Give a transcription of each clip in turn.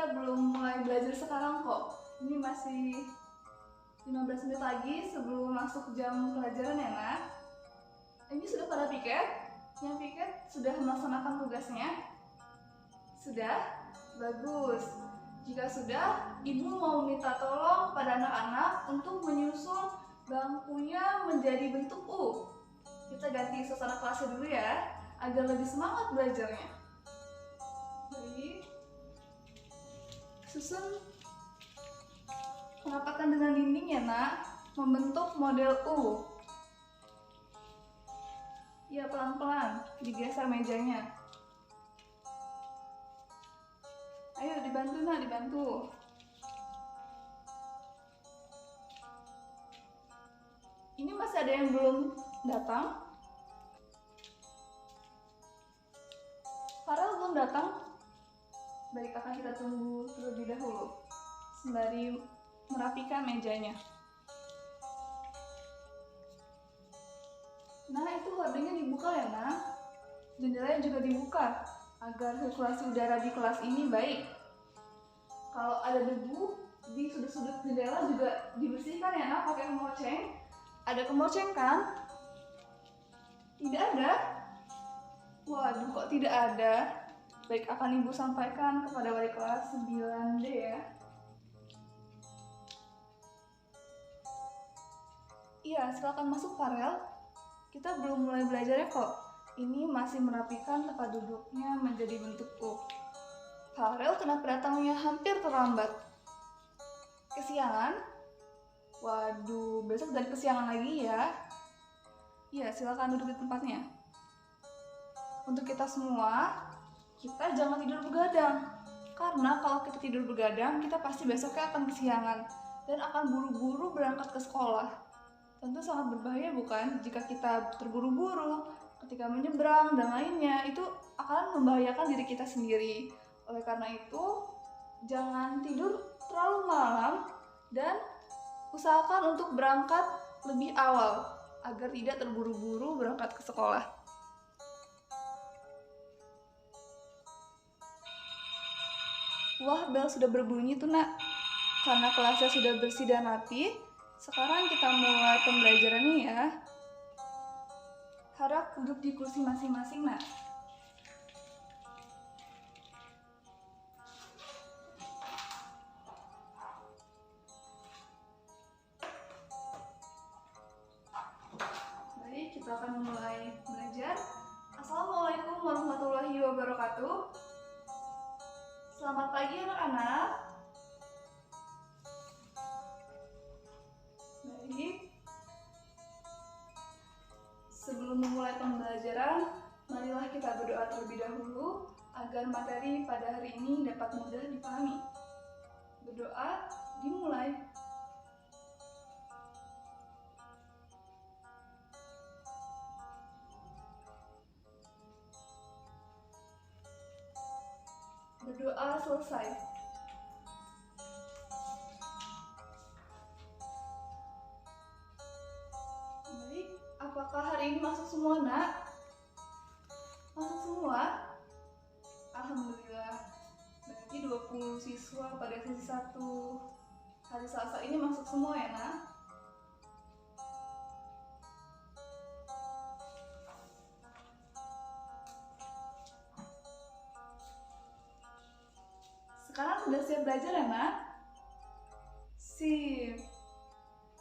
kita belum mulai belajar sekarang kok. Ini masih 15 menit lagi sebelum masuk jam pelajaran ya nak. Ini sudah pada piket? Yang piket sudah melaksanakan tugasnya? Sudah? Bagus. Jika sudah, ibu mau minta tolong pada anak-anak untuk menyusun bangkunya menjadi bentuk U. Kita ganti suasana kelasnya dulu ya, agar lebih semangat belajarnya. Baik. Susun rapatkan dengan dinding ya nak, membentuk model U. Ya pelan-pelan, digeser mejanya. Ayo dibantu nak, dibantu. Ini masih ada yang belum datang? Farel belum datang? Baik, akan kita tunggu terlebih dahulu sembari merapikan mejanya. Nah, itu hordingnya dibuka ya nak. Jendelanya juga dibuka agar sirkulasi udara di kelas ini baik. Kalau ada debu di sudut-sudut jendela juga dibersihkan ya nak pakai kemoceng. Ada kemoceng kan? Tidak ada? Waduh, kok tidak ada? Baik, akan ibu sampaikan kepada wali kelas 9D ya. Iya, silakan masuk Farel. Kita belum mulai belajarnya kok. Ini masih merapikan tempat duduknya menjadi bentuk U. Farel kenapa datangnya hampir terlambat? Kesiangan? Waduh, besok jadi kesiangan lagi ya. Iya, silakan duduk di tempatnya. Untuk kita semua, kita jangan tidur begadang. Karena kalau kita tidur begadang, kita pasti besoknya akan kesiangan dan akan buru-buru berangkat ke sekolah. Tentu sangat berbahaya bukan? Jika kita terburu-buru, ketika menyeberang dan lainnya, itu akan membahayakan diri kita sendiri. Oleh karena itu, jangan tidur terlalu malam dan usahakan untuk berangkat lebih awal agar tidak terburu-buru berangkat ke sekolah. Wah, bel sudah berbunyi tuh nak. Karena kelasnya sudah bersih dan rapi, sekarang kita mulai pembelajarannya ya. Harap duduk di kursi masing-masing nak. Baik, kita akan mulai belajar. Assalamualaikum warahmatullahi wabarakatuh. Selamat pagi anak-anak. Baik. Sebelum memulai pembelajaran, marilah kita berdoa terlebih dahulu agar materi pada hari ini dapat mudah dipahami. Berdoa dimulai. Berdoa selesai. Baik, apakah hari ini masuk semua nak? Masuk semua? Alhamdulillah. Berarti 20 siswa pada sesi 1 hari Selasa ini masuk semua ya nak? Sekarang sudah siap belajar ya nak? Sip.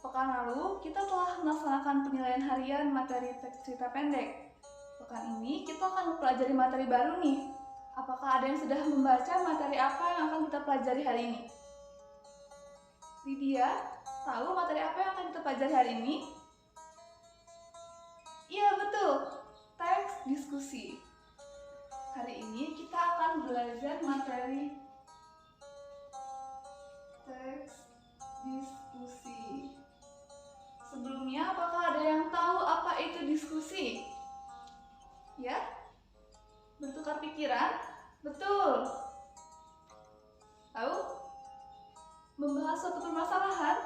Pekan lalu kita telah melaksanakan penilaian harian materi teks cerita pendek. Pekan ini kita akan mempelajari materi baru nih. Apakah ada yang sudah membaca materi apa yang akan kita pelajari hari ini? Lydia, tahu materi apa yang akan kita pelajari hari ini? Iya betul, teks diskusi. Hari ini kita akan belajar materi teks diskusi. Sebelumnya, apakah ada yang tahu apa itu diskusi? Ya? Bertukar pikiran? Betul. Tahu? Membahas suatu permasalahan?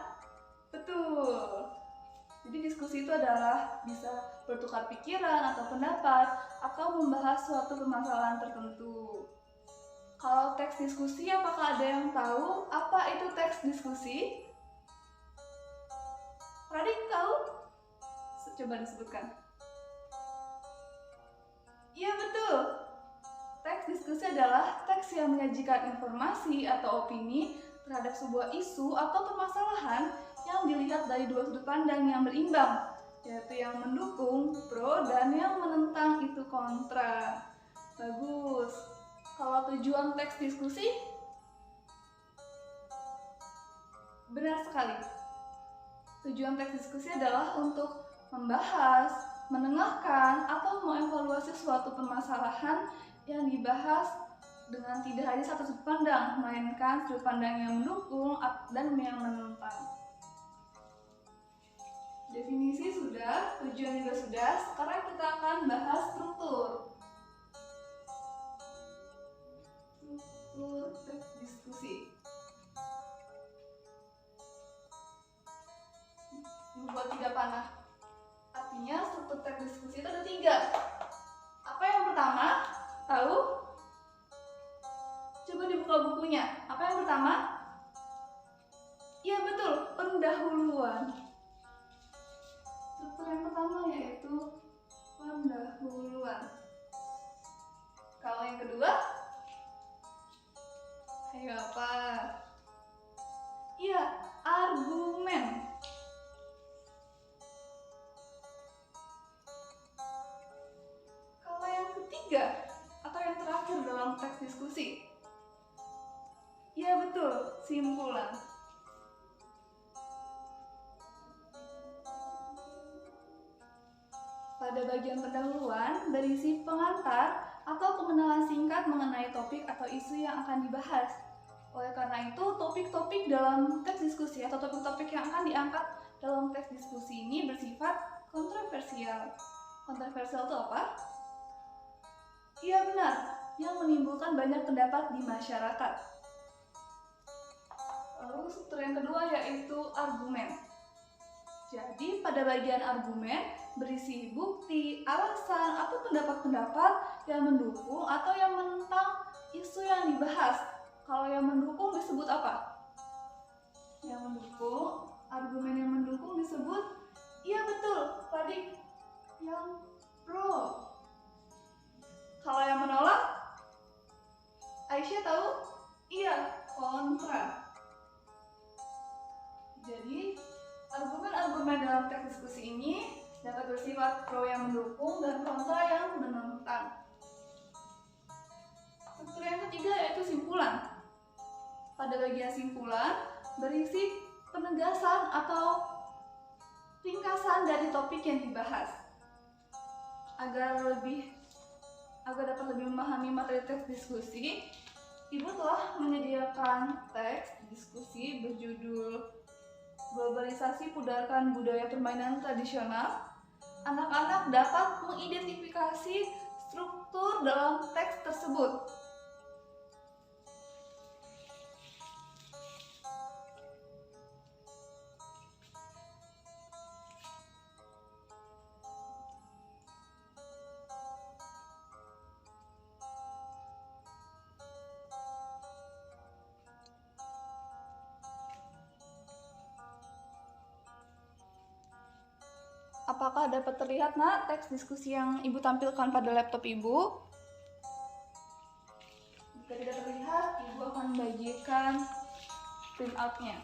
Betul. Jadi diskusi itu adalah bisa bertukar pikiran atau pendapat atau membahas suatu permasalahan tertentu. Kalau teks diskusi, apakah ada yang tahu apa itu teks diskusi? Radik tahu? Coba disebutkan. Iya betul. Teks diskusi adalah teks yang menyajikan informasi atau opini terhadap sebuah isu atau permasalahan yang dilihat dari dua sudut pandang yang berimbang, yaitu yang mendukung pro dan yang menentang itu kontra. Bagus. Kalau tujuan teks diskusi? Benar sekali. Tujuan teks diskusi adalah untuk membahas, menengahkan, atau mengevaluasi suatu permasalahan yang dibahas dengan tidak hanya satu sudut pandang, melainkan sudut pandang yang mendukung dan yang menentang. Definisi sudah, tujuan juga sudah, sekarang kita akan bahas struktur. Struktur teks diskusi. Membuat tidak panah. Artinya struktur teks diskusi itu ada 3. Apa yang pertama? Tahu? Coba dibuka bukunya. Apa yang pertama? Iya betul, pendahuluan. Struktur yang pertama yaitu pendahuluan. Kalau yang kedua? Ayo apa? Iya, argumen. Kalau yang ketiga atau yang terakhir dalam teks diskusi? Iya betul, simpulan. Pada bagian pendahuluan berisi pengantar atau pengenalan singkat mengenai topik atau isu yang akan dibahas. Oleh karena itu, topik-topik dalam teks diskusi atau topik-topik yang akan diangkat dalam teks diskusi ini bersifat kontroversial. Kontroversial itu apa? Iya benar, yang menimbulkan banyak pendapat di masyarakat. Lalu struktur yang kedua yaitu argumen. Jadi pada bagian argumen berisi bukti, alasan, atau pendapat-pendapat yang mendukung atau yang menentang isu yang dibahas. Kalau yang mendukung disebut apa? Yang mendukung, argumen yang mendukung disebut, iya betul, tadi yang pro. Kalau yang menolak, Aisyah tahu? Iya, kontra. Jadi, argumen-argumen dalam teks diskusi ini dapat bersifat pro yang mendukung dan kontra yang menentang. Struktur yang ketiga yaitu simpulan. Pada bagian simpulan berisi penegasan atau ringkasan dari topik yang dibahas. Agar dapat lebih memahami materi teks diskusi, Ibu telah menyediakan teks diskusi berjudul Globalisasi Pudarkan Budaya Permainan Tradisional. Anak-anak dapat mengidentifikasi struktur dalam teks tersebut. Apakah dapat terlihat, Nak, teks diskusi yang Ibu tampilkan pada laptop Ibu? Jika tidak terlihat, Ibu akan bagikan print out-nya.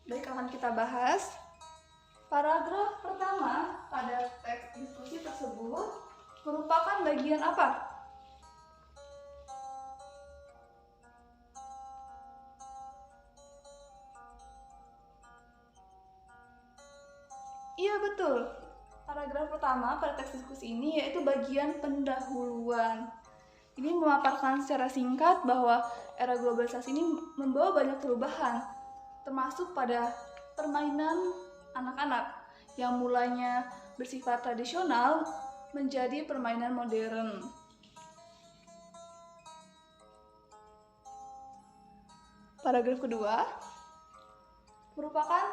Baik, akan kita bahas. Paragraf pertama pada teks diskusi tersebut merupakan bagian apa? Iya betul. Paragraf pertama pada teks diskusi ini yaitu bagian pendahuluan. Ini memaparkan secara singkat bahwa era globalisasi ini membawa banyak perubahan, termasuk pada permainan anak-anak yang mulanya bersifat tradisional menjadi permainan modern. Paragraf kedua merupakan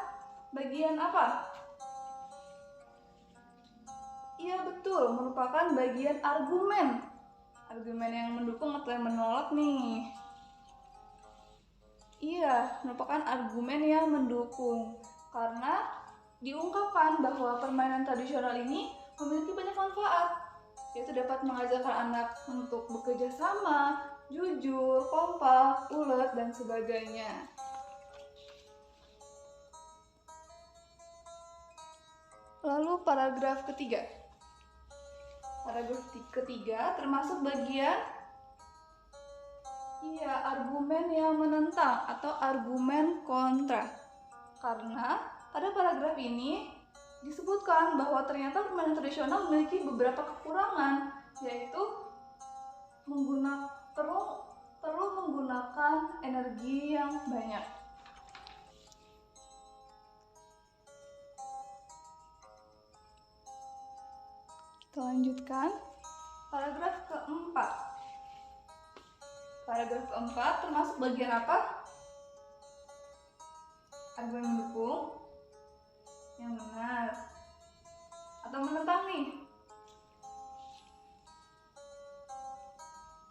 Bagian apa? Iya betul, merupakan bagian argumen. Argumen yang mendukung atau yang menolak nih. Iya, merupakan argumen yang mendukung. Karena diungkapkan bahwa permainan tradisional ini memiliki banyak manfaat, yaitu dapat mengajarkan anak untuk bekerja sama, jujur, kompak, ulet, dan sebagainya. Lalu paragraf ketiga. Paragraf ketiga termasuk bagian argumen yang menentang atau argumen kontra. Karena pada paragraf ini disebutkan bahwa ternyata permainan tradisional memiliki beberapa kekurangan, yaitu perlu menggunakan energi yang banyak. Kita lanjutkan paragraf keempat. Paragraf keempat termasuk bagian apa? Argumen mendukung yang benar atau menentang nih?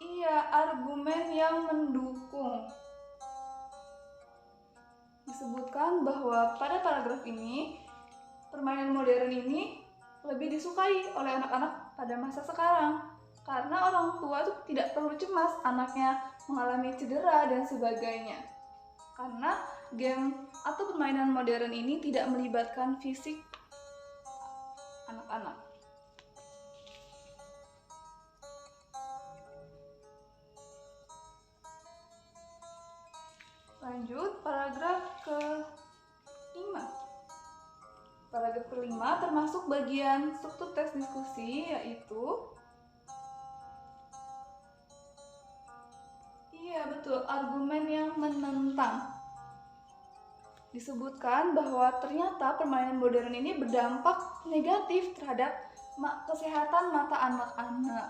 Iya, argumen yang mendukung. Disebutkan bahwa pada paragraf ini permainan modern ini lebih disukai oleh anak-anak pada masa sekarang karena orang tua itu tidak perlu cemas anaknya mengalami cedera dan sebagainya. Karena game atau permainan modern ini tidak melibatkan fisik anak-anak. Lanjut paragraf ke-5. Paragraf ke-5 termasuk bagian struktur teks diskusi, yaitu betul, argumen yang menentang. Disebutkan bahwa ternyata permainan modern ini berdampak negatif terhadap kesehatan mata anak-anak.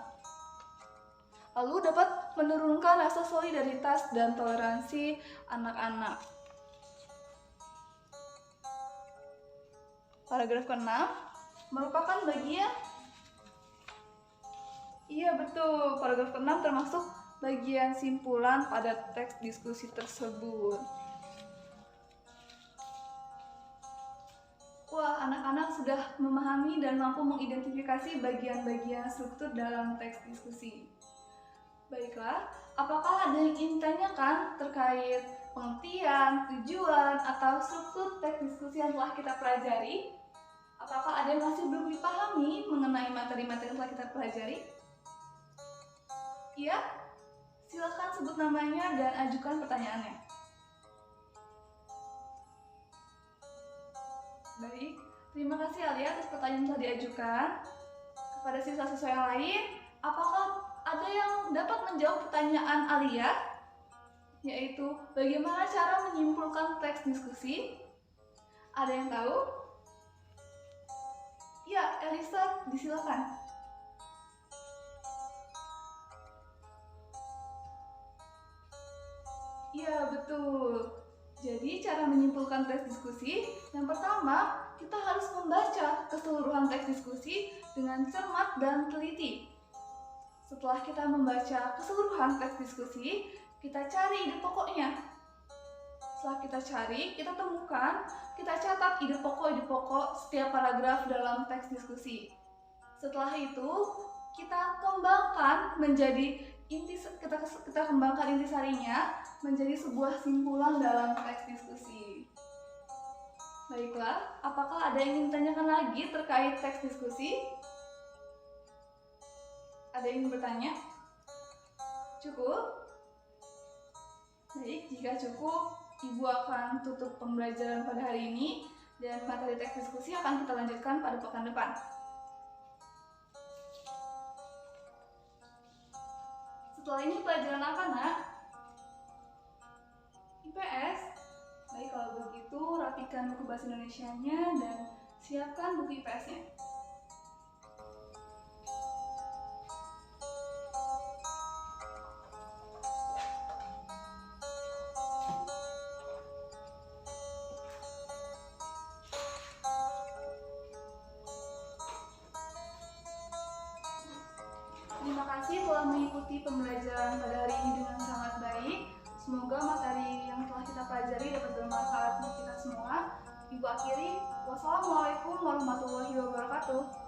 Lalu dapat menurunkan rasa solidaritas dan toleransi anak-anak. Paragraf ke-6 merupakan bagian betul, paragraf ke-6 termasuk bagian simpulan pada teks diskusi tersebut. Wah, anak-anak sudah memahami dan mampu mengidentifikasi bagian-bagian struktur dalam teks diskusi. Baiklah, apakah ada yang ingin ditanyakan terkait pengertian, tujuan, atau struktur teks diskusi yang telah kita pelajari? Apakah ada yang masih belum dipahami mengenai materi-materi yang telah kita pelajari? Iya? Silakan sebut namanya dan ajukan pertanyaannya. Baik, terima kasih Alia atas pertanyaan yang telah diajukan. Kepada siswa-siswa yang lain, apakah ada yang dapat menjawab pertanyaan Alia? Yaitu, bagaimana cara menyimpulkan teks diskusi? Ada yang tahu? Ya, Elisa, disilakan. Iya, betul. Jadi, cara menyimpulkan teks diskusi, yang pertama, kita harus membaca keseluruhan teks diskusi dengan cermat dan teliti. Setelah kita membaca keseluruhan teks diskusi, kita cari ide pokoknya. Setelah kita cari, kita temukan, kita catat ide pokok setiap paragraf dalam teks diskusi. Setelah itu, kita kembangkan menjadi kita kembangkan intisarinya menjadi sebuah simpulan dalam teks diskusi. Baiklah, apakah ada yang ingin ditanyakan lagi terkait teks diskusi? Ada yang ingin bertanya? Cukup? Baik, jika cukup, Ibu akan tutup pembelajaran pada hari ini dan materi teks diskusi akan kita lanjutkan pada pekan depan. Setelah ini pelajaran apa, Nak? IPS? Baik, kalau begitu rapikan buku bahasa Indonesianya dan siapkan buku IPS-nya. kasih telah mengikuti pembelajaran pada hari ini dengan sangat baik. Semoga materi yang telah kita pelajari dapat bermanfaat untuk kita semua. Ibu akhiri, wassalamualaikum warahmatullahi wabarakatuh.